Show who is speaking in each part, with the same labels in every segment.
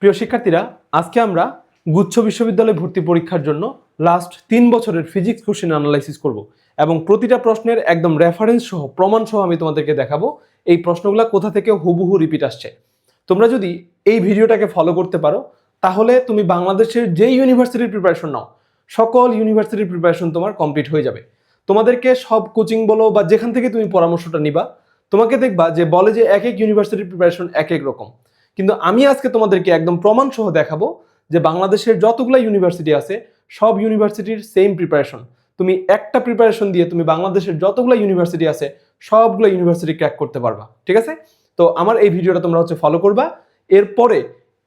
Speaker 1: প্রিয় শিক্ষার্থীরা, আজকে আমরা গুচ্ছ বিশ্ববিদ্যালয়ে ভর্তি পরীক্ষার জন্য লাস্ট 3 বছরের ফিজিক্স কোশ্চেন অ্যানালাইসিস করব এবং প্রতিটা প্রশ্নের একদম রেফারেন্স সহ প্রমাণ সহ আমি তোমাদেরকে দেখাবো এই প্রশ্নগুলো কোথা থেকে হুবহু রিপিট আসছে। তোমরা যদি এই ভিডিওটাকে ফলো করতে পারো তাহলে তুমি বাংলাদেশের যেই ইউনিভার্সিটির প্রিপারেশন নাও সকল ইউনিভার্সিটির প্রিপারেশন তোমার কমপ্লিট হয়ে যাবে। তোমাদেরকে সব কোচিং বলো বা যেখান থেকে তুমি পরামর্শটা নিবা, তোমাকে দেখবা যে বলে যে এক এক ইউনিভার্সিটির প্রিপারেশন এক এক রকম, কিন্তু আমি আজকে তোমাদেরকে একদম প্রমাণ সহ দেখাবো যে বাংলাদেশের যতগুলো ইউনিভার্সিটি আছে সব ইউনিভার্সিটির সেম প্রিপারেশন। তুমি একটা প্রিপারেশন দিয়ে তুমি বাংলাদেশের যতগুলো ইউনিভার্সিটি আছে সবগুলো ইউনিভার্সিটি ক্র্যাক করতে পারবা। ঠিক আছে? তো আমার এই ভিডিওটা তোমরা ফলো করবা। এরপরে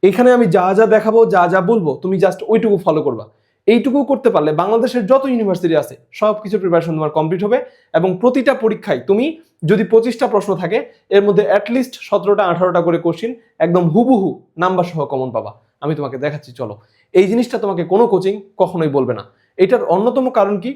Speaker 1: এখানে আমি যা যা দেখাবো, যা যা বলবো, তুমি জাস্ট ওইটুকু ফলো করবা। এইটুকু করতে পারলে বাংলাদেশের যত ইউনিভার্সিটি আছে সব কিছু প্রিপারেশন তোমার কমপ্লিট হবে এবং প্রতিটা পরীক্ষায় তুমি যদি 25টা প্রশ্ন থাকে এর মধ্যে অ্যাটলিস্ট 17টা 18টা করে কোশ্চিন একদম হুবহু নাম্বার সহ কমন পাবা। আমি তোমাকে দেখাচ্ছি, চলো। এই জিনিসটা তোমাকে কোনো কোচিং কখনোই বলবে না। এটার অন্যতম কারণ কি?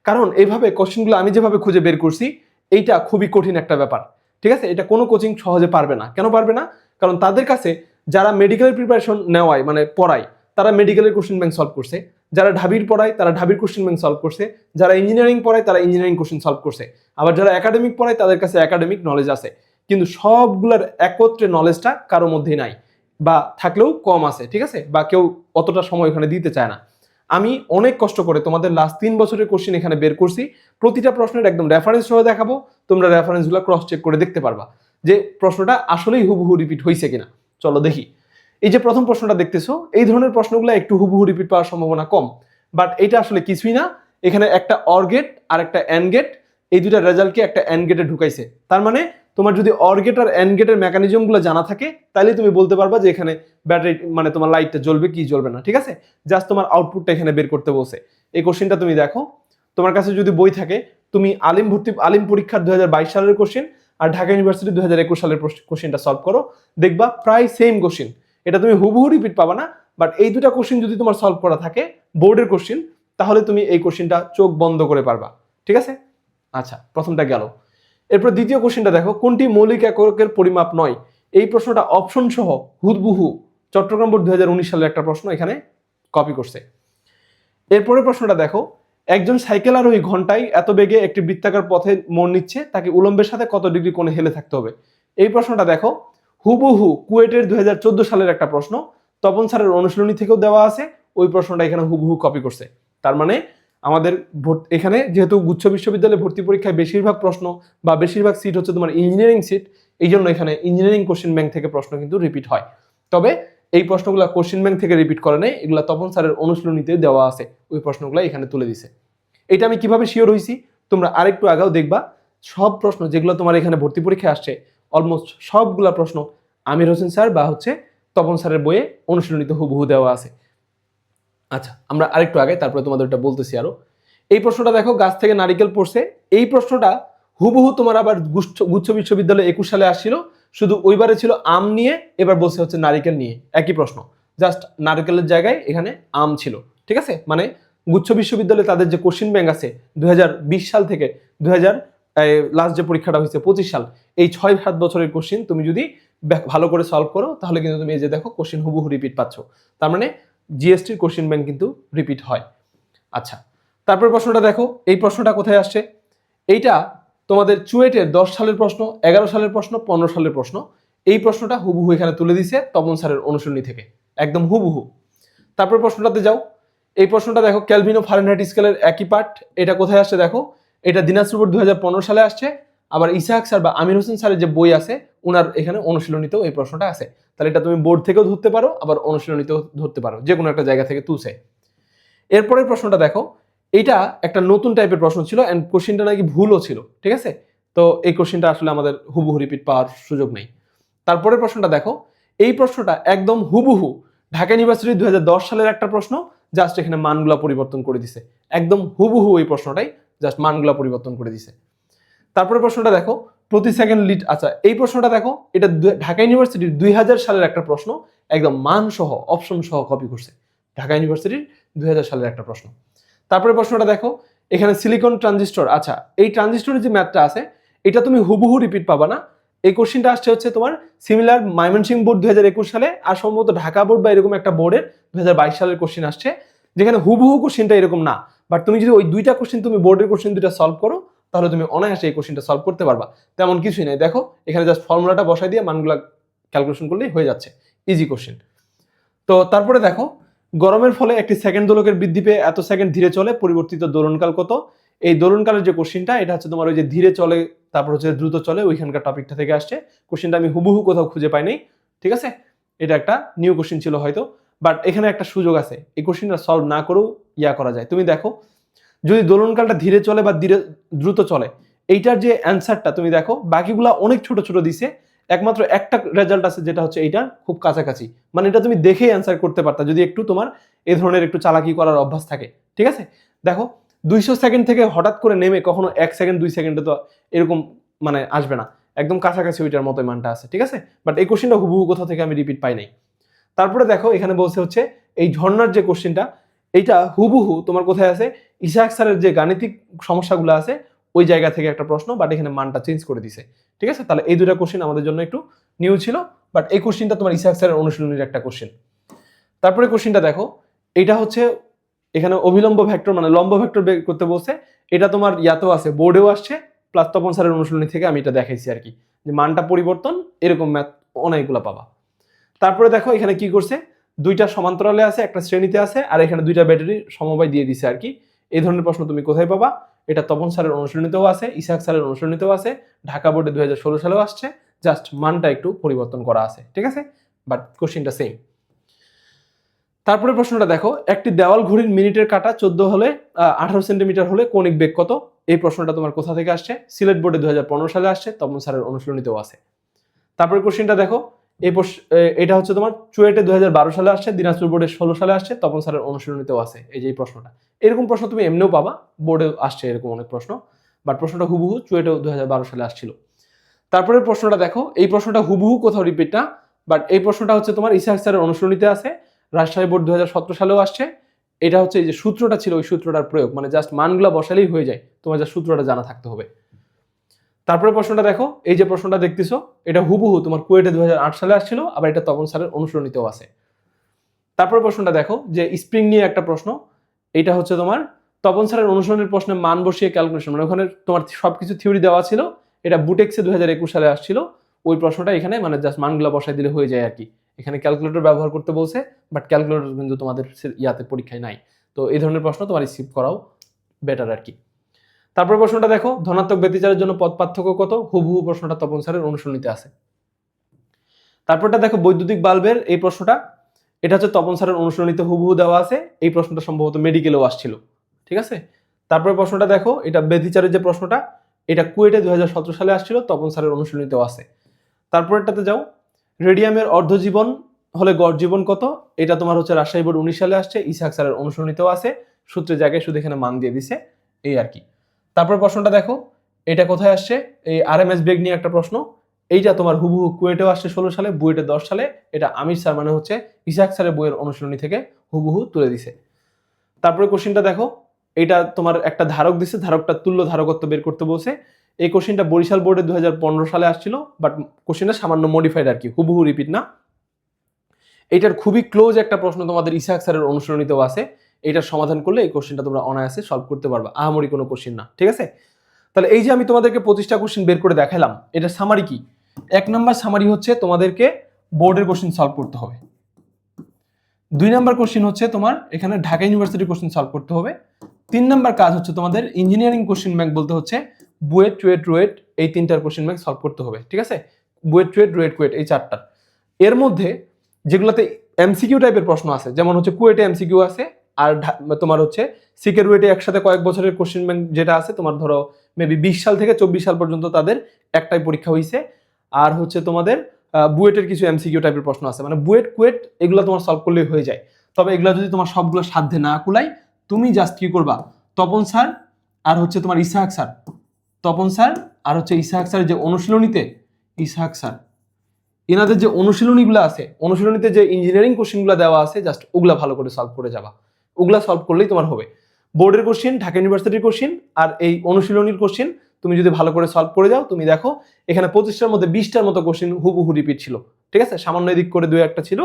Speaker 1: কারণ এইভাবে কোশ্চিনগুলো আমি যেভাবে খুঁজে বের করছি এইটা খুবই কঠিন একটা ব্যাপার। ঠিক আছে? এটা কোনো কোচিং সহজে পারবে না। কেন পারবে না? কারণ তাদের কাছে যারা মেডিকেলের প্রিপারেশন নেওয়ায় মানে পড়ায় তারা মেডিকেলের কোশ্চিন ব্যাংক সলভ করছে, যারা ঢাবির পড়ায় তারা ঢাবির কোশ্চিন ব্যাংক সলভ করছে, যারা ইঞ্জিনিয়ারিং পড়ায় তারা ইঞ্জিনিয়ারিং কোশ্চিন সলভ করছে, আবার যারা একাডেমিক পড়ায় তাদের কাছে একাডেমিক নলেজ আছে। কিন্তু সবগুলোর একত্রে নলেজটা কারো মধ্যেই নাই বা থাকলেও কম আছে। ঠিক আছে? বা কেউ অতটা সময় ওখানে দিতে চায় না। আমি অনেক কষ্ট করে তোমাদের লাস্ট 3 বছরের কোশ্চিন এখানে বের করছি। প্রতিটা প্রশ্নের একদম রেফারেন্স সহ দেখাবো, তোমরা রেফারেন্সগুলো ক্রস চেক করে দেখতে পারবা যে প্রশ্নটা আসলেই হুবহু রিপিট হয়েছে কিনা। চলো দেখি। এই যে প্রথম প্রশ্নটা দেখতেছো, এই ধরনের প্রশ্নগুলো একটু হুবহু রিপিট পাওয়ার সম্ভাবনা কম, বাট এটা আসলে কিছুই না। এখানে একটা অর গেট আর একটা এন্ড গেট, এই দুইটা রেজাল্টকে একটা এন্ড গেটে ঢুকাইছে। তার মানে তোমার যদি অর গেট আর এন্ড গেটের মেকানিজমগুলো জানা থাকে তাহলে তুমি বলতে পারবা যে এখানে ব্যাটারি মানে তোমার লাইটটা জ্বলবে কি জ্বলবে না। ঠিক আছে? জাস্ট তোমার আউটপুটটা এখানে বের করতে বলছে। এই কোশ্চেনটা তুমি দেখো, তোমার কাছে যদি বই থাকে তুমি আলিম পরীক্ষার 2022 সালের কোশ্চেন আর ঢাকা ইউনিভার্সিটি 2021 সালের কোশ্চেনটা সলভ করো, দেখবা প্রায় সেম কোশ্চেন। এটা তুমি হুবহু রিপিট পাবা না, বাট এই দুটা কোশ্চেন যদি তোমার সলভ করা থাকে বোর্ডের কোশ্চেন তাহলে তুমি এই কোশ্চেনটা চোখ বন্ধ করে পারবা। ঠিক আছে? আচ্ছা, প্রথমটা গেল। এরপর দ্বিতীয় কোশ্চেনটা দেখো, কোনটি মৌলিক এককের পরিমাপ নয়? এই প্রশ্নটা অপশন সহ হুবহু চট্টগ্রাম বোর্ড 2019 সালের একটা প্রশ্ন এখানে কপি করছে। এরপরের প্রশ্নটা দেখো, একজন সাইকেল আরোহী ঘন্টায় এত বেগে একটি বৃত্তাকার পথে মোড় নিচ্ছে, তাকে উলম্বের সাথে কত ডিগ্রি কোণে হেলে থাকতে হবে? এই প্রশ্নটা দেখো হুবহু কুয়েটের 2014 সালের একটা প্রশ্ন, তপন স্যারের অনুশীলনী থেকেও দেওয়া আছে। ওই প্রশ্নটা এখানে হুবহু কপি করছে। তার মানে আমাদের এখানে যেহেতু গুচ্ছ বিশ্ববিদ্যালয়ে ভর্তি পরীক্ষায় বেশিরভাগ প্রশ্ন বা বেশিরভাগ সিট হচ্ছে তোমার ইঞ্জিনিয়ারিং সিট, এই জন্য এখানে ইঞ্জিনিয়ারিং কোশ্চেন ব্যাংক থেকে প্রশ্ন কিন্তু রিপিট হয়। তবে এই প্রশ্নগুলো কোশ্চেন ব্যাংক থেকে রিপিট করে নেই, এগুলো তপন স্যারের অনুশীলনীতে দেওয়া আছে, ওই প্রশ্নগুলো এখানে তুলে দিছে। এটা আমি কিভাবে শিওর হইছি তোমরা আরেকটু আগেও দেখবা। সব প্রশ্ন যেগুলো তোমার এখানে ভর্তি পরীক্ষায় আসছে অলমোস্ট সবগুলা প্রশ্ন আমির হোসেন স্যার বা তপন স্যারের বইয়ে অনুশীলনীতে হুবহু দেওয়া আছে। আচ্ছা, আমরা আরেকটু আগে তারপরে তোমাদের এটা বলতেছি আরো। এই প্রশ্নটা দেখো, গাছ থেকে নারিকেল পড়ছে। এই প্রশ্নটা হুবহু তোমার আবার গুচ্ছ বিশ্ববিদ্যালয়ে 21 সালে আসছিল, শুধু ওইবারে ছিল আম নিয়ে, এবার বলছে হচ্ছে নারিকেল নিয়ে। একই প্রশ্ন, জাস্ট নারিকেলের জায়গায় এখানে আম ছিল। ঠিক আছে? মানে গুচ্ছ বিশ্ববিদ্যালয়ে তাদের যে কোশ্চিন ব্যাংক আছে 2020 সাল থেকে 2000 লাস্ট যে পরীক্ষাটা হয়েছে 25 সাল, এই 6-7 বছরের কোশ্চিন তুমি যদি ভালো করে সলভ করো তাহলে কিন্তু তুমি এই যে দেখো কোশ্চিন হুবহু রিপিট পাচ্ছ। তার মানে জিএসটির কোশ্চিন ব্যাংক কিন্তু রিপিট হয়। আচ্ছা, তারপর প্রশ্নটা দেখো, এই প্রশ্নটা কোথায় আসছে? এইটা তোমাদের চুয়েটের 10 সালের প্রশ্ন, 11 সালের প্রশ্ন, 15 সালের প্রশ্ন। এই প্রশ্নটা হুবহু এখানে তুলে দিছে তপন স্যারের অনুশীলনী থেকে, একদম হুবহু। তারপর প্রশ্নটাতে যাও, এই প্রশ্নটা দেখো, ক্যালভিন ও ফারেনহাইট স্কেলের একই পার্ট, এটা কোথায় আসছে দেখো, এটা দিনাজপুর বোর্ড 2015 সালে আসছে। আবার ইসাহাক স্যার বা আমির হোসেন স্যারের যে বই আছে ওনার এখানে অনুশীলনীতেও এই প্রশ্নটা আছে। তাহলে এটা তুমি বোর্ড থেকেও ধরতে পারো, আবার অনুশীলনীতেও ধরতে পারো, যে কোনো একটা জায়গা থেকে তুলছে। এরপরের প্রশ্নটা দেখো, এইটা একটা নতুন টাইপের প্রশ্ন ছিল এন্ড কোশ্চেনটা নাকি ভুলও ছিল। ঠিক আছে? তো এই কোশ্চেনটা আসলে আমাদের হুবহু রিপিট পাওয়ার সুযোগ নেই। তারপরের প্রশ্নটা দেখো, এই প্রশ্নটা একদম হুবহু ঢাকা ইউনিভার্সিটি 2010 সালের একটা প্রশ্ন, জাস্ট এখানে মানগুলা পরিবর্তন করে দিছে। একদম হুবহু এই প্রশ্নটাই, জাস্ট মানগুলা পরিবর্তন করে দিছে। তারপরে প্রশ্নটা দেখো, প্রতি সেকেন্ড লিড, আচ্ছা এই প্রশ্নটা দেখো, এটা ঢাকা ইউনিভার্সিটির 2000 সালের একটা প্রশ্ন, একদম মান সহ অপশন সহ কপি করছে। ঢাকা ইউনিভার্সিটির 2000 সালের একটা প্রশ্ন। তারপরে প্রশ্নটা দেখো, এখানে সিলিকন ট্রানজিস্টর, আচ্ছা এই ট্রানজিস্টরের যে ম্যাথটা আছে এটা তুমি হুবহু রিপিট পাবা না, এই কোশ্চেনটা আসছে হচ্ছে তোমার সিমিলার ময়মনসিংহ বোর্ড 2021 সালে, আর সম্ভবত ঢাকা বোর্ড বা এরকম একটা বোর্ডের 2022 সালের কোশ্চেন আসছে, যেখানে হুবহু কোশ্চেনটা এরকম না। বাট তুমি যদি ওই দুইটা কোশ্চেন তুমি বোর্ডের কোশ্চেন দুইটা সলভ করো, তাহলে তুমি অনায়াসে এই কোশ্চেনটা সলভ করতে পারবা। তেমন কিছুই নাই, দেখো এখানে জাস্ট ফর্মুলাটা বসাই দিয়ে মানগুলা ক্যালকুলেশন করলেই হয়ে যাচ্ছে, ইজি কোশ্চেন। তো তারপরে দেখো, গরমের ফলে একটি সেকেন্ড দোলকের বৃদ্ধি পেয়ে এত সেকেন্ড ধীরে চলে, পরিবর্তিত দোলনকাল কত? এই দোলনকালের যে কোশ্চেনটা, এটা হচ্ছে তোমার ওই যে ধীরে চলে তারপর হচ্ছে দ্রুত চলে ওইখানকার টপিকটা থেকে আসছে। কোশ্চেনটা আমি হুবহু কোথাও খুঁজে পাই নাই, ঠিক আছে? এটা একটা নিউ কোশ্চেন ছিল হয়তো, বাট এখানে একটা সুযোগ আছে, এই কোশ্চেনটা সলভ না করেও করা যায়। তুমি দেখো, যদি দোলনকালটা ধীরে চলে বা দ্রুত চলে, এইটার যে অ্যান্সারটা তুমি দেখো বাকিগুলা অনেক ছোট ছোট দিছে, একমাত্র একটা রেজাল্ট আছে যেটা হচ্ছে এইটার খুব কাছাকাছি। মানে এটা তুমি দেখেই অ্যান্সার করতে পারতা যদি একটু তোমার এই ধরনের একটু চালাকি করার অভ্যাস থাকে, ঠিক আছে? দেখো 200 সেকেন্ড থেকে হঠাৎ করে নেমে কখনো 1 সেকেন্ড 2 সেকেন্ডে তো এরকম মানে আসবে না, একদম কাছাকাছি ওইটার মতো মানটা আছে, ঠিক আছে? বাট এই কোশ্চেনটা হুবহু কোথাও থেকে আমি রিপিট পাই নাই। তারপরে দেখো এখানে বলছে হচ্ছে এই ঝর্ণার যে কোশ্চেনটা, এইটা হুবহু তোমার কোথায় আছে, ইসাহাক স্যারের যে গাণিতিক সমস্যাগুলো আছে ওই জায়গা থেকে একটা প্রশ্ন, বাট এখানে মানটা চেঞ্জ করে দিছে, ঠিক আছে? তাহলে এই দুটা কোশ্চেন আমাদের জন্য একটু নিউ ছিল, বাট এই কোশ্চেনটা তোমার ইসাহাক স্যারের অনুশীলনীর একটা কোশ্চেন। তারপরে কোশ্চেনটা দেখো, এটা হচ্ছে এখানে অভিলম্ব ভেক্টর মানে লম্ব ভেক্টর বের করতে বলছে, এটা তোমার ইয়াতেও আছে, বোর্ডেও আসছে, প্লাস তপন স্যারের অনুশীলনী থেকে আমি এটা দেখাইছি আর কি, যে মানটা পরিবর্তন এরকম ম্যাথ অনেকগুলো পাবা। তারপরে দেখো এখানে কি করছে, দুইটা সমান্তরালে আছে, একটা শ্রেণীতে আছে, আর এখানে দুইটা ব্যাটারি সমবায় দিয়ে দিছে আর কি। এই ধরনের প্রশ্ন তুমি কোথায় পাবা? এটা তপন স্যারের অনুশীলনীতেও আছে, ইসাহাক স্যারের অনুশীলনীতেও আছে, ঢাকা বোর্ডে 2016 সালেও আসছে, জাস্ট মানটা একটু পরিবর্তন করা আছে, ঠিক আছে? বাট কোশ্চেনটা সেম। তারপরে প্রশ্নটা দেখো, একটি দেওয়াল ঘড়ির মিনিটের কাঁটা 14 হলে 18 সেন্টিমিটার হলে কৌণিক বেগ কত? এই প্রশ্নটা তোমার কোথা থেকে আসছে? সিলেট বোর্ডে 2015 সালে আসছে, তপন স্যারের অনুশীলনীতেও আছে। তারপরে কোশ্চেনটা দেখো, এটা হচ্ছে তোমার চুয়েটে 2012 সালে আসছে, দিনাজপুর বোর্ডে 16 সালে আসছে, তপন স্যারের অনুশীলনীতেও আছে এই যে এই প্রশ্নটা। এরকম প্রশ্ন তুমি এমনিও পাবা, বোর্ডে আসছে এরকম অনেক প্রশ্ন, বাট প্রশ্নটা হুবহু চুয়েটেও 2012 সালে আসছিল। তারপরে প্রশ্নটা দেখো, এই প্রশ্নটা হুবহু কোথাও রিপিট না, বাট এই প্রশ্নটা হচ্ছে তোমার ইসাহাক স্যারের অনুশীলনীতে আছে, রাজশাহী বোর্ড 2017 সালেও আসছে। এটা হচ্ছে এই যে সূত্রটা ছিল ওই সূত্রটার প্রয়োগ, মানে জাস্ট মানগুলা বসালেই হয়ে যায়, তোমার যা সূত্রটা জানা থাকতে হবে। তারপরে প্রশ্নটা দেখো, এই যে প্রশ্নটা দেখতেছো এটা হুবহু তোমার কুয়েটে 2008 সালে আসছিল, আবার এটা তপন স্যারের অনুশীলনীতেও আছে। তারপরে প্রশ্নটা দেখো, যে স্প্রিং নিয়ে একটা প্রশ্ন, এটা হচ্ছে তোমার তপন স্যারের অনুশীলনের প্রশ্নে মান বসিয়ে ক্যালকুলেশন, মানে ওখানে তোমার সবকিছু থিওরি দেওয়া ছিল, এটা বুটেক্সে 2021 সালে আসছিল, ওই প্রশ্নটা এখানে মানে জাস্ট মানগুলো বসাই দিলে হয়ে যায় আর কি। এখানে ক্যালকুলেটর ব্যবহার করতে বলছে, বাট ক্যালকুলেটর কিন্তু তোমাদের ইয়াতে পরীক্ষায় নাই, তো এই ধরনের প্রশ্ন তোমার স্কিপ করাও বেটার আর কি। তারপর প্রশ্নটা দেখো, ধনাত্মক ব্যতিচারের জন্য পদ পার্থক্য কত? হুবহু প্রশ্নটা তপন স্যারের অনুশীলনীতে আছে। তারপরটা দেখো, বৈদ্যুতিক বাল্বের এই প্রশ্নটা, এটা হচ্ছে তপন স্যারের অনুশীলনীতে হুবহু দেওয়া আছে, এই প্রশ্নটা সম্ভবত মেডিকেলেও আসছিল, ঠিক আছে? তারপরে প্রশ্নটা দেখো, এটা ব্যতিচারের যে প্রশ্নটা, এটা কুয়েটে 2017 সালে আসছিল, তপন স্যারের অনুশীলনীতেও আছে। তারপরেরটাতে যাও, রেডিয়ামের অর্ধজীবন হলে গড় জীবন কত? এটা তোমার হচ্ছে রাজশাহী বোর্ড 19 সালে আসছে, ইসাহাক স্যারের অনুশীলনীতেও আছে, সূত্রের জায়গায় শুধু এখানে মান দিয়ে দিছে, এই আর কি। তারপর প্রশ্নটা দেখো, এটা কোথায় আসছে, এই আরএমএস বেগ নিয়ে একটা প্রশ্ন, এইটা তোমার হুবহু কুয়েটেও আসছে 16 সালে, বুয়েটে 10 সালে, এটা আমির স্যার মানে হচ্ছে ইসাহাক স্যারের বইয়ের অনুশীলনী থেকে হুবহু তুলে দিছে। তারপরে কোশ্চেনটা দেখো, এটা তোমার একটা ধারক দিছে, ধারকটা তুল্য ধারকত্ব বের করতে বলছে, এই কোশ্চেনটা বরিশাল বোর্ডে 2015 সালে আসছিল, বাট কোশ্চেনটা সামান্য মডিফাইড আর কি, হুবহু রিপিট না। এটার খুবই ক্লোজ একটা প্রশ্ন তোমাদের ইসাহাক স্যারের অনুশীলনীতেও আছে, এটার সমাধান করলে এই কোশ্চেনটা তোমরা অনায়াসে সলভ করতে পারবা, আহামরি কোনো কোশ্চেন না, ঠিক আছে? তাহলে এই যে আমি তোমাদেরকে 25টা কোশ্চেন বের করে দেখালাম, এটা সামারি কি? 1 নাম্বার সামারি হচ্ছে তোমাদেরকে বোর্ডের কোশ্চেন সলভ করতে হবে। 2 নাম্বার কোশ্চেন হচ্ছে তোমার এখানে ঢাকা ইউনিভার্সিটির কোশ্চেন সলভ করতে হবে। 3 নাম্বার কাজ হচ্ছে তোমাদের ইঞ্জিনিয়ারিং কোশ্চেন ব্যাংক বলতে হচ্ছে বুয়েট, চুয়েট, রুয়েট, এই 3টার কোশ্চেন ব্যাংক সলভ করতে হবে, ঠিক আছে? বুয়েট, চুয়েট, রুয়েট, কুয়েট, এই 4টার। এর মধ্যে যেগুলোতে এমসিকিউ টাইপের প্রশ্ন আছে, যেমন হচ্ছে কুয়েটে এমসিকিউ আছে, আর তোমার হচ্ছে সিকে রুয়েটে একসাথে কয়েক বছরের কোশ্চেন ব্যাংক যেটা আছে, তোমার ধরো মেবি 20 সাল থেকে 24 সাল পর্যন্ত তাদের একটাই পরীক্ষা হয়েছে, আর হচ্ছে তোমাদের বুয়েটের কিছু এমসিকিউ টাইপের প্রশ্ন আছে, মানে বুয়েট, কুয়েট এগুলো তোমার সলভ করলেই হয়ে যায়। তবে এগুলো যদি তোমার সবগুলো সাধ্যে না কুলাই, তুমি জাস্ট কি করবা, তপন স্যার আর হচ্ছে তোমার ইসাহাক স্যার, তপন স্যার আর হচ্ছে ইসাহাক স্যার যে অনুশীলনীতে, ইসাহাক স্যার এনাদের যে অনুশীলনীগুলো আছে, অনুশীলনীতে যে ইঞ্জিনিয়ারিং কোশ্চেনগুলো দেওয়া আছে, জাস্ট ওগুলা ভালো করে সলভ করে যাবা, ওগুলা সলভ করলেই তোমার হবে। বোর্ডের কোশ্চেন, ঢাকা ইউনিভার্সিটির কোশ্চেন আর এই অনুশীলনীর কোশ্চেন তুমি যদি ভালো করে সলভ করে যাও, তুমি দেখো এখানে 25টার মধ্যে 20টার মতো কোশ্চেন হুবহু রিপিট ছিল। ঠিক আছে, সামান্য এদিক করে 2-1টা ছিল,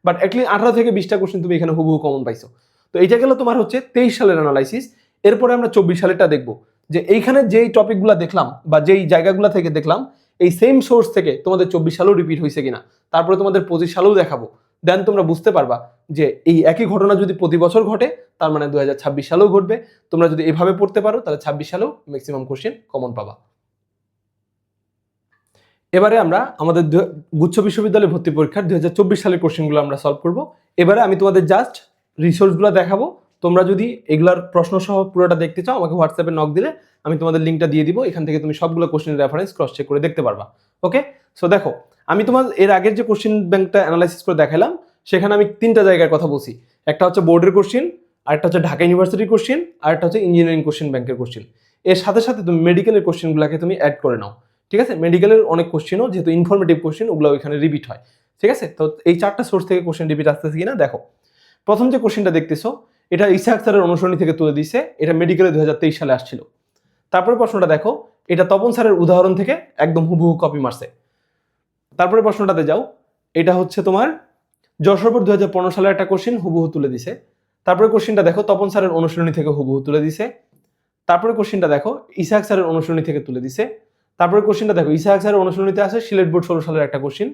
Speaker 1: বাট অ্যাটলিস্ট 18 থেকে 20টা কোশ্চেন তুমি এখানে হুবহু কমন পাইছো। তো এইটা গেল তোমার হচ্ছে 23 সালের অ্যানালাইসিস। এরপরে আমরা 24 সালেরটা দেখবো, যে এইখানে যেই টপিকগুলো দেখলাম বা যেই জায়গাগুলো থেকে দেখলাম এই সেম সোর্স থেকে তোমাদের 24 সালেও রিপিট হয়েছে কিনা, তারপরে তোমাদের 25 সালেও দেখাবো। দেন তোমরা বুঝতে পারবা যে এই একই ঘটনা যদি প্রতি বছর ঘটে, তার মানে 2026 সালেও ঘটবে। তোমরা যদি এভাবে পড়তে পারো তাহলে 26 সালেও ম্যাক্সিমাম কোশ্চেন কমন পাবা। এবারে আমরা আমাদের গুচ্ছ বিশ্ববিদ্যালয় ভর্তি পরীক্ষার 2024 সালের কোশ্চেনগুলো আমরা সলভ করব। এবারে আমি তোমাদের জাস্ট রিসোর্সগুলো দেখাবো। তোমরা যদি এগুলার প্রশ্ন সহ পুরোটা দেখতে চাও, আমাকে হোয়াটসঅ্যাপে নক দিলে আমি তোমাদের লিঙ্কটা দিয়ে দিব, এখান থেকে তুমি সবগুলো কোশ্চেনের রেফারেন্স ক্রস চেক করে দেখতে পারবা। ওকে, সো দেখো আমি তোমার এর আগের যে কোশ্চেন ব্যাংকটা অ্যানালাইসিস করে দেখালাম, সেখানে আমি 3টা জায়গার কথা বলছি। একটা হচ্ছে বোর্ডের কোশ্চেন, আরেকটা হচ্ছে ঢাকা ইউনিভার্সিটির কোশ্চেন, আরেকটা হচ্ছে ইঞ্জিনিয়ারিং কোশ্চেন ব্যাংকের কোশ্চেন। এর সাথে সাথে তুমি মেডিকেলের কোশ্চেনগুলোকে তুমি অ্যাড করে নাও। ঠিক আছে, মেডিকেলের অনেক কোশ্চেনও যেহেতু ইনফরমেটিভ কোশ্চেন, ওগুলো ওইখানে রিপিট হয়। ঠিক আছে, তো এই 4টা সোর্স থেকে কোশ্চেন রিপিট আসতেছে কিনা দেখো। প্রথম যে কোশ্চেনটা দেখতেছো, এটা ইসহাক স্যারের অনুসরণী থেকে তুলে দিছে, এটা মেডিকেলে 2023 সালে আসছিল। তারপরে প্রশ্নটা দেখো, এটা তপন স্যারের উদাহরণ থেকে একদম হুবহু কপি মারছে। তারপরে প্রশ্নটাতে যাও, এটা হচ্ছে তোমার যশোর বোর্ড 2015 সালের একটা কোশ্চেন হুবহু তুলে দিছে। তারপরে কোশ্চেনটা দেখো তপন স্যারের অনুসরণী থেকে হুবহু তুলে দিছে। তারপরে কোশ্চেনটা দেখো ইসহাক স্যারের অনুসরণী থেকে তুলে দিছে। তারপরে কোশ্চেনটা দেখো ইসহাক স্যারের অনুসরণীতে আছে সিলেট বোর্ড 16 সালের একটা কোশ্চেন।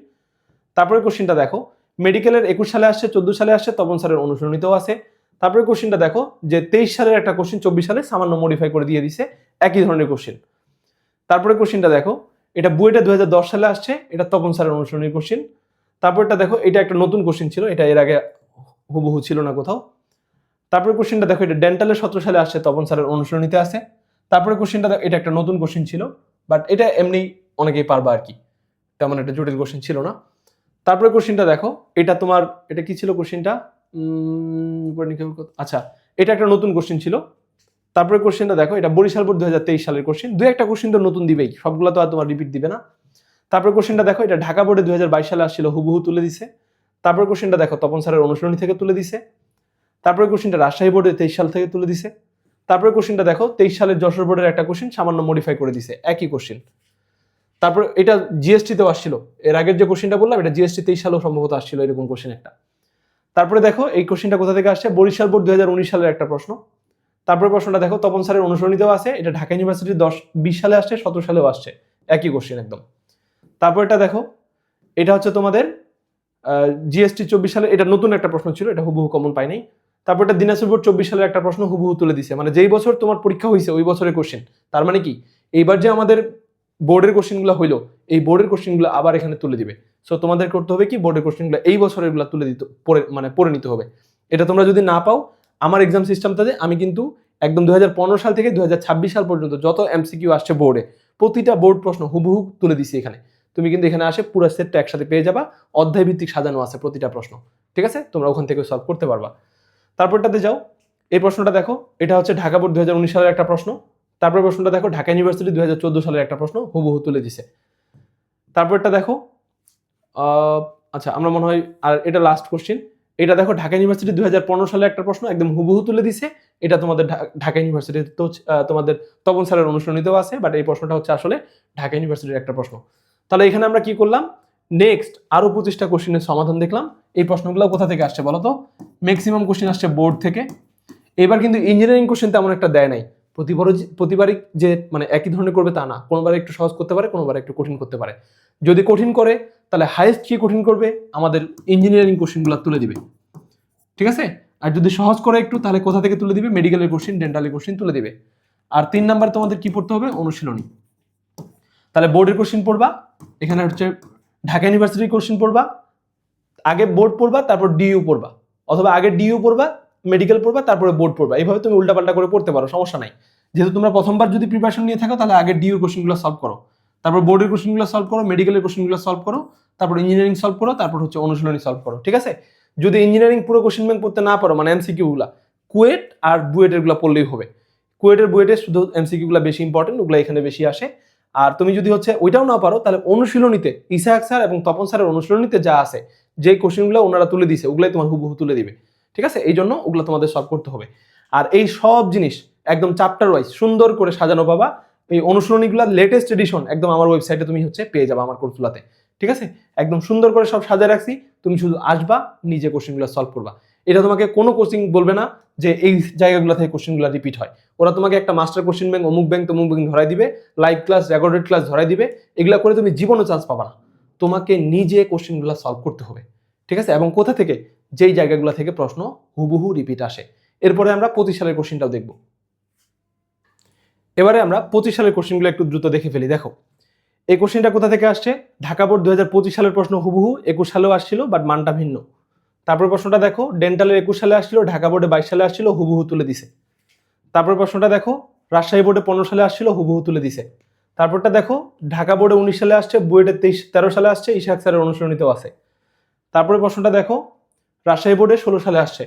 Speaker 1: তারপরে কোশ্চেনটা দেখো মেডিকেলের 21 সালে আসছে, 14 সালে আসছে, তপন স্যারের অনুসরণীতেও আছে। তারপরে কোশ্চেনটা দেখো যে 23 সালের একটা কোশ্চেন 24 সালে সামান্য মডিফাই করে দিয়ে দিছে, একই ধরনের কোশ্চেন। তারপরে কোশ্চেনটা দেখো এটা বুয়েটে 2010 সালে আসছে, এটা তপন স্যারের অনুসরণীর কোশ্চেন। তারপরটা দেখো এটা একটা নতুন কোশ্চেন ছিল, এটা এর আগে হুবহু ছিল না কোথাও। তারপরে কোশ্চেনটা দেখো এটা ডেন্টালে 17 সালে আসছে, তপন স্যারের অনুসরণীতে আছে। তারপরে কোশ্চেনটা দেখো এটা একটা নতুন কোশ্চেন ছিল, বাট এটা এমনি অনেকেই পারবা আর কি, তেমন একটা জটিল কোশ্চেন ছিল না। তারপরে কোশ্চেনটা দেখো এটা তোমার, এটা কি ছিল কোশ্চেনটা, আচ্ছা এটা একটা নতুন কোশ্চেন ছিল। তারপরে কোশ্চেনটা দেখো এটা বরিশাল বোর্ড 2023 সালের কোশ্চেন, দুই একটা কোশ্চেন তো নতুন দিবেই, সবগুলো তো আর তোমার রিপিট দিবে না। তারপরে কোশ্চেনটা দেখো এটা ঢাকা বোর্ডে 2022 সালে আসছিল, হুবহু তুলে দিছে। তারপরে কোশ্চেনটা দেখো তপন স্যারের অনুসরণী থেকে তুলে দিছে। তারপরে কোশ্চেনটা রাজশাহী বোর্ডে 23 সাল থেকে তুলে দিছে। তারপরে কোশ্চেনটা দেখো 23 সালের যশোর বোর্ডের একটা কোশ্চেন সামান্য মডিফাই করে দিছে, একই কোশ্চেন। তারপরে এটা জিএসটিতেও আসছিল, এর আগের যে কোশ্চেনটা বললাম এটা জিএসটি 23 সালেও সম্ভবত আসছিল এরকম কোশ্চেন একটা। তারপরে দেখো এই কোশ্চেনটা কোথা থেকে আসছে, বরিশাল বোর্ড 2019 সালের একটা প্রশ্ন। তারপরে প্রশ্নটা দেখো তপন স্যারের অনুসরণীতেও আছে, এটা ঢাকা ইউনিভার্সিটি 20 সালে আসছে, 17 সালেও আসছে, একই কোশ্চেন একদম। তারপরটা দেখো এটা হচ্ছে তোমাদের জিএসটি 24 সালে, এটা নতুন একটা প্রশ্ন ছিল, এটা হুবহু কমন পাই নাই। তারপরটা দিনাজপুর বোর্ড 24 সালের একটা প্রশ্ন হুবহু তুলে দিছে, মানে যেই বছর তোমার পরীক্ষা হয়েছে ওই বছরের কোশ্চেন। তার মানে কি এইবার যে আমাদের বোর্ডের কোশ্চেনগুলো হইলো, এই বোর্ডের কোশ্চেনগুলো আবার এখানে তুলে দিবে। সো তোমাদের করতে হবে কি, বোর্ডের কোশ্চেনগুলো এই বছরের গুলো তুলে দিতে পড়ে নিতে হবে। এটা তোমরা যদি না পাও, আমার এক্সাম সিস্টেমটাতে আমি কিন্তু একদম 2015 সাল থেকে 2026 সাল পর্যন্ত যত এমসিকিউ আসছে বোর্ডে, প্রতিটা বোর্ড প্রশ্ন হুবহু তুলে দিছি এখানে। তুমি কিন্তু এখানে আসে পুরো সেটটা একসাথে পেয়ে যাবা, অধ্যায় ভিত্তিক সাজানো আছে প্রতিটা প্রশ্ন। ঠিক আছে, তোমরা ওখান থেকে সলভ করতে পারবা। তারপরটাতে যাও, এই প্রশ্নটা দেখো এটা হচ্ছে ঢাকা বোর্ড 2019 সালের একটা প্রশ্ন। তারপর প্রশ্নটা দেখো ঢাকা ইউনিভার্সিটি 2014 সালের একটা প্রশ্ন হুবহু তুলে দিছে। তারপরটা দেখো আচ্ছা আমরা মনে হয় আর এটা লাস্ট কোশ্চেন, এটা দেখো ঢাকা ইউনিভার্সিটি 2015 সালে একটা প্রশ্ন একদম হুবহু তুলে দিছে, এটা তোমাদের ঢাকা ইউনিভার্সিটি তো তোমাদের তপন স্যারের অনুসরণীতেও আছে, বাট এই প্রশ্নটা হচ্ছে আসলে ঢাকা ইউনিভার্সিটির একটা প্রশ্ন। তাহলে এখানে আমরা কি করলাম, নেক্সট আরো 25টা কোশ্চেনের সমাধান দেখলাম। এই প্রশ্নগুলো কোথা থেকে আসছে বলো তো, ম্যাক্সিমাম কোশ্চেন আসছে বোর্ড থেকে। এবার কিন্তু ইঞ্জিনিয়ারিং কোশ্চেন তেমন একটা দেয় নাই, প্রতিবারই যে মানে একই ধরনের করবে তা না, কোনোবার একটু সহজ করতে পারে, কোনোবার একটু কঠিন করতে পারে। যদি কঠিন করে তাহলে হাইয়েস্ট কি কঠিন করবে, আমাদের ইঞ্জিনিয়ারিং কোশ্চেনগুলো তুলে দিবে। ঠিক আছে, আর যদি সহজ করে একটু তাহলে কোথা থেকে তুলে দিবে, মেডিকেলের কোশ্চেন, ডেন্টালের কোশ্চেন তুলে দিবে। আর 3 নাম্বার তোমাদের কি পড়তে হবে, অনুশীলনী। তাহলে বোর্ডের কোশ্চেন পড়বা, এখানে হচ্ছে ঢাকা ইউনিভার্সিটির কোশ্চেন পড়বা, আগে বোর্ড পড়বা তারপর ডিইউ পড়বা, অথবা আগে ডিইউ পড়বা মেডিকেল পড়বা তারপরে বোর্ড পড়বা, এইভাবে তুমি উল্টাপাল্টা করে পড়তে পারো, সমস্যা নাই। যেহেতু তোমরা প্রথমবার যদি প্রিপারেশন নিয়ে থাকো তাহলে আগে ডিইউ কোশ্চেনগুলো সলভ করো, তারপর বোর্ডের কোশ্চেনগুলো সলভ করো, মেডিকেলের কোশ্চেনগুলো সলভ করো, তারপর ইঞ্জিনিয়ারিং সলভ করো, তারপর হচ্ছে অনুশীলনী সলভ করো। ঠিক আছে, যদি ইঞ্জিনিয়ারিং পুরো কোশ্চেন ব্যাংক পড়তে না পারো, মানে এমসিকিউ গুলা, কুয়েট আর বুয়েটের গুলা পড়লেই হবে। বুয়েটের শুধু এমসিকিউ গুলা বেশি ইম্পর্টেন্ট, ওগুলা এখানে বেশি আসে। আর তুমি যদি হচ্ছে ওইটাও না পারো তাহলে অনুশীলনীতে ইসহাক স্যার এবং তপন স্যারের অনুশীলনীতে যা আছে, যে কোশ্চেনগুলো ওনারা তুলে দিছে ওগুলাই তোমার হুবহু তুলে দিবে। ঠিক আছে, এই জন্য ওগুলো তোমাদের সলভ করতে হবে। আর এই সব জিনিস একদম চ্যাপ্টার ওয়াইজ সুন্দর করে সাজানো পাবা। এই অনুশীলনীগুলো লেটেস্ট এডিশন একদম আমার ওয়েবসাইটে তুমি পেয়ে যাবে আমার কোর্সগুলোতে। ঠিক আছে, একদম সুন্দর করে সব সাজায় রাখছি, তুমি শুধু আসবা, নিজে কোশ্চেনগুলো সলভ করবা। এটা তোমাকে কোনো কোচিং বলবে না যে এই জায়গাগুলো থেকে কোশ্চেনগুলো রিপিট হয়। ওরা তোমাকে একটা মাস্টার কোশ্চেন ব্যাংক, অমুক ব্যাংক, তমুক ব্যাংক ধরাই দিবে, লাইভ ক্লাস, রেকর্ডেড ক্লাস ধরাই দিবে। এগুলা করে তুমি জীবনও চান্স পাবা না। তোমাকে নিজে কোশ্চেনগুলো সলভ করতে হবে। ঠিক আছে, এবং কোথা থেকে, যেই জায়গাগুলো থেকে প্রশ্ন হুবহু রিপিট আসে। এরপরে আমরা 25 সালের কোশ্চেনটাও দেখব। এবারে আমরা 25 সালের কোশ্চেনগুলো একটু দ্রুত দেখে ফেলি। দেখো এই কোশ্চেনটা কোথা থেকে আসছে, ঢাকা বোর্ড 2025 সালের প্রশ্ন হুবহু 21 সালেও আসছিল, বাট মানটা ভিন্ন। তারপর প্রশ্নটা দেখো, ডেন্টালের 21 সালে আসছিল, ঢাকা বোর্ডে 22 সালে আসছিল, হুবহু তুলে দিছে। তারপর প্রশ্নটা দেখো, রাজশাহী বোর্ডে 15 সালে আসছিল, হুবহু তুলে দিছে। তারপরটা দেখো, ঢাকা বোর্ডে 19 সালে আসছে, বুয়েটে 13 সালে আসছে, ইশাক স্যারের অনুসরণীতেও আছে। তারপরে প্রশ্নটা দেখো, রাজশাহী বোর্ডে 16 সালে আসছে।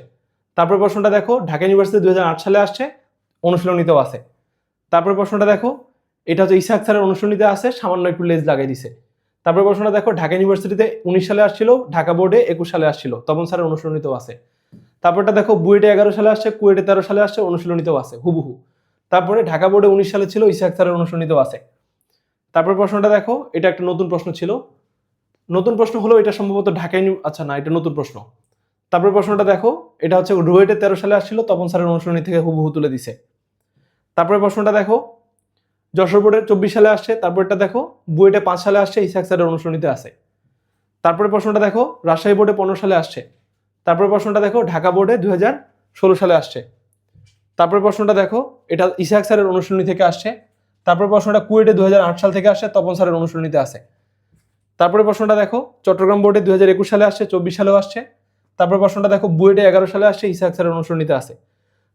Speaker 1: তারপর প্রশ্নটা দেখো, ঢাকা ইউনিভার্সিটি 2008 সালে আসছে, অনুশীলনীতেও আছে। তারপর প্রশ্নটা দেখো, এটা হচ্ছে ইশাক স্যারের অনুশীলনীতে আছে, সামান্য একটু লেজ লাগাই দিছে। তারপর প্রশ্নটা দেখো, ঢাকা ইউনিভার্সিটিতে 19 সালে আসছিল, ঢাকা বোর্ডে 21 সালে আসছিল, তপন স্যারের অনুশীলনীতেও আছে। তারপরটা দেখো, বুয়েটে 11 সালে আসছে, কুয়েটে 13 সালে আসছে, অনুশীলনীতেও আছে হুবহু। তারপরে ঢাকা বোর্ডে 19 সালে ছিল, ইশাক স্যারের অনুশীলনীতেও আছে। তারপর প্রশ্নটা দেখো, এটা একটা নতুন প্রশ্ন ছিল, নতুন প্রশ্ন হলো এটা সম্ভবত ঢাকা আচ্ছা না, এটা নতুন প্রশ্ন। তারপর প্রশ্নটা দেখো, এটা হচ্ছে রুয়েটে 13 সালে আসছিল, তপন স্যারের অনুশীলনী থেকে হুবহু তুলে দিছে। তারপরে প্রশ্নটা দেখো, যশোর বোর্ডে 24 সালে আসছে। তারপরটা দেখো, বুয়েটে 5 সালে আসছে, ইশাক স্যারের অনুশীলনীতে আছে। তারপরে প্রশ্নটা দেখো, রাজশাহী বোর্ডে 15 সালে আসছে। তারপরে প্রশ্নটা দেখো, ঢাকা বোর্ডে 2016 সালে আসছে। তারপরে প্রশ্নটা দেখো, এটা ইশাক স্যারের অনুশীলনী থেকে আসছে। তারপর প্রশ্নটা কুয়েটে 2008 সাল থেকে আসছে, তপন স্যারের অনুশীলনীতে আছে। তারপরে প্রশ্নটা দেখো, চট্টগ্রাম বোর্ডে 2021 সালে আসছে, 24 সালেও আসছে। তারপর প্রশ্নটা দেখো, বুয়েটে 11 সালে আসছে, ইশাক স্যারের অনুশীলনীতে আছে।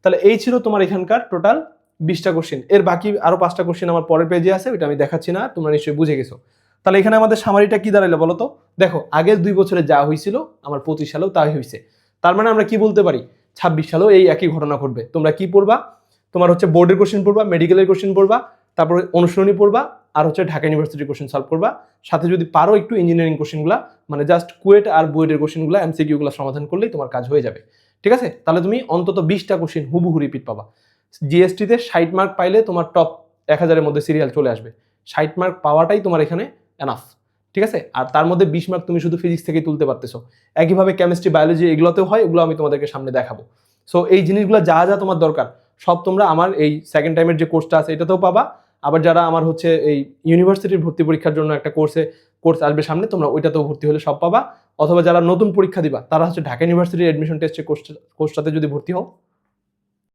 Speaker 1: তাহলে এই ছিল তোমার এখানকার টোটাল 20টা কোশ্চেন। এর বাকি আরো 5টা কোশ্চেন আমার পরের পেজে আছে, ওইটা আমি দেখাচ্ছি না, তোমরা নিশ্চয়ই বুঝে গেছো। তাহলে এখানে আমাদের সামারিটা কি দাঁড়াইলো বলো তো? দেখো আগের 2 বছরে যা হয়েছিল আমার 25 সালেও তাই হয়েছে। তার মানে আমরা কি বলতে পারি, 26 সালেও এই একই ঘটনা ঘটবে। তোমরা কি পড়বা, তোমার বোর্ডের কোশ্চেন পড়বা, মেডিকেলের কোশ্চেন পড়বা, তারপর অনুশীলনী পড়বা, আর ঢাকা ইউনিভার্সিটির কোশ্চেন সলভ করবা। সাথে যদি পারো একটু ইঞ্জিনিয়ারিং কোশ্চেনগুলো, মানে জাস্ট কুয়েট আর বুয়েটের কোশ্চেনগুলো, এমসিকিউগুলো সমাধান করলেই তোমার কাজ হয়ে যাবে। ঠিক আছে, তাহলে তুমি অন্তত 20টা কোশ্চেন হুবহু রিপিট পাবা। জিএসটিতে 60 মার্ক পাইলে তোমার টপ 1000-এর মধ্যে সিরিয়াল চলে আসবে। 60 মার্ক পাওয়াটাই তোমার এখানে এনাফ। ঠিক আছে, আর তার মধ্যে 20 মার্ক তুমি শুধু ফিজিক্স থেকেই তুলতে পারতেছো। একইভাবে কেমিস্ট্রি, বায়োলজি এগুলোতেও হয়, ওগুলো আমি তোমাদেরকে সামনে দেখাবো। সো এই জিনিসগুলো যা যা তোমার দরকার সব তোমরা আমার এই সেকেন্ড টাইমের যে কোর্সটা আছে এটাতেও পাবা। আবার যারা আমার এই ইউনিভার্সিটির ভর্তি পরীক্ষার জন্য একটা কোর্স আসবে সামনে, তোমরা ওইটাতেও ভর্তি হলে সব পাবা। অথবা যারা নতুন পরীক্ষা দিবা তারা ঢাকা ইউনিভার্সিটির এডমিশন টেস্টে কোর্সটাতে যদি ভর্তি হও,